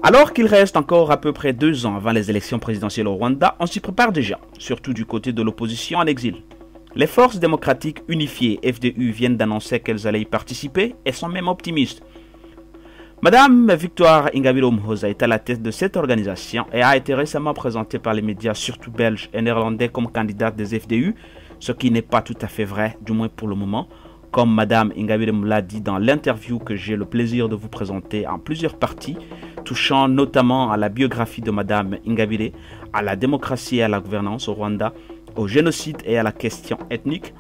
Alors qu'il reste encore à peu près 2 ans avant les élections présidentielles au Rwanda, on s'y prépare déjà, surtout du côté de l'opposition en exil. Les forces démocratiques unifiées FDU viennent d'annoncer qu'elles allaient y participer et sont même optimistes. Madame Victoire Ingabire Umuhoza est à la tête de cette organisation et a été récemment présentée par les médias, surtout belges et néerlandais, comme candidate des FDU, ce qui n'est pas tout à fait vrai, du moins pour le moment, comme Madame Ingabire me l'a dit dans l'interview que j'ai le plaisir de vous présenter en plusieurs parties, touchant notamment à la biographie de Madame Ingabire, à la démocratie et à la gouvernance au Rwanda, au génocide et à la question ethnique,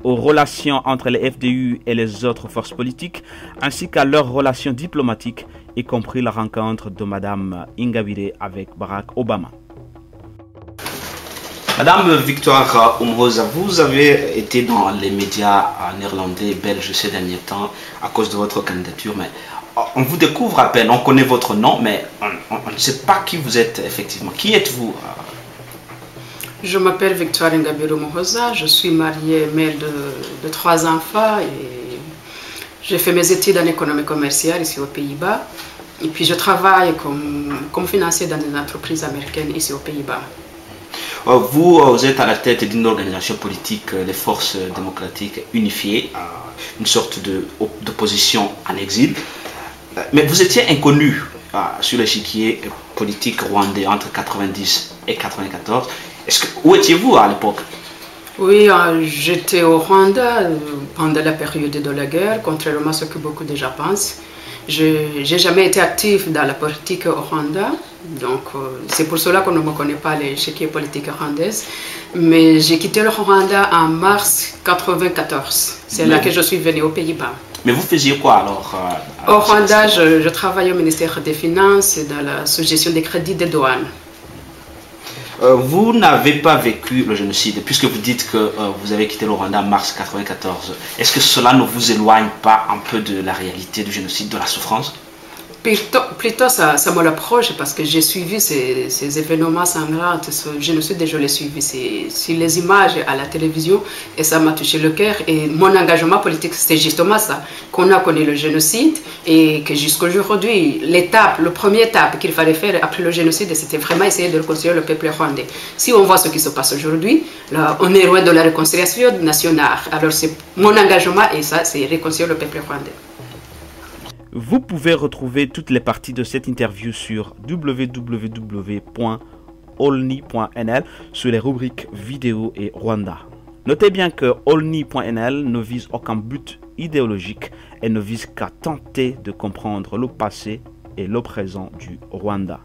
aux relations entre les FDU et les autres forces politiques, ainsi qu'à leurs relations diplomatiques, y compris la rencontre de Madame Ingabire avec Barack Obama. Madame Victoire Umuhoza, vous avez été dans les médias néerlandais et belges ces derniers temps à cause de votre candidature, mais on vous découvre à peine, on connaît votre nom, mais on ne sait pas qui vous êtes effectivement. Qui êtes-vous? Je m'appelle Victoire Ingabire Umuhoza, je suis mariée, mère de 3 enfants et j'ai fait mes études en économie commerciale ici aux Pays-Bas et puis je travaille comme financier dans une entreprise américaine ici aux Pays-Bas. Vous êtes à la tête d'une organisation politique, les Forces démocratiques unifiées, une sorte d'opposition en exil. Mais vous étiez inconnu sur l'échiquier politique rwandais entre 90 et 94. Où étiez-vous à l'époque? Oui, j'étais au Rwanda pendant la période de la guerre, contrairement à ce que beaucoup de gens pensent. Je n'ai jamais été actif dans la politique au Rwanda, donc c'est pour cela qu'on ne me connaît pas l'échiquier politique rwandais. Mais j'ai quitté le Rwanda en mars 1994. C'est là que je suis venue aux Pays-Bas. Mais vous faisiez quoi alors au Rwanda, je travaille au ministère des Finances et dans la sous-gestion des crédits des douanes. Vous n'avez pas vécu le génocide, puisque vous dites que vous avez quitté le Rwanda en mars 1994. Est-ce que cela ne vous éloigne pas un peu de la réalité du génocide, de la souffrance? Plutôt ça me l'approche parce que j'ai suivi ces événements sanglants, ce génocide, je l'ai suivi sur les images à la télévision et ça m'a touché le cœur. Et mon engagement politique, c'est justement ça, qu'on a connu le génocide et que jusqu'à aujourd'hui, la première étape qu'il fallait faire après le génocide, c'était vraiment essayer de réconcilier le peuple rwandais. Si on voit ce qui se passe aujourd'hui, là, on est loin de la réconciliation nationale. Alors c'est mon engagement et ça, c'est réconcilier le peuple rwandais. Vous pouvez retrouver toutes les parties de cette interview sur www.olni.nl sur les rubriques vidéo et Rwanda. Notez bien que olni.nl ne vise aucun but idéologique et ne vise qu'à tenter de comprendre le passé et le présent du Rwanda.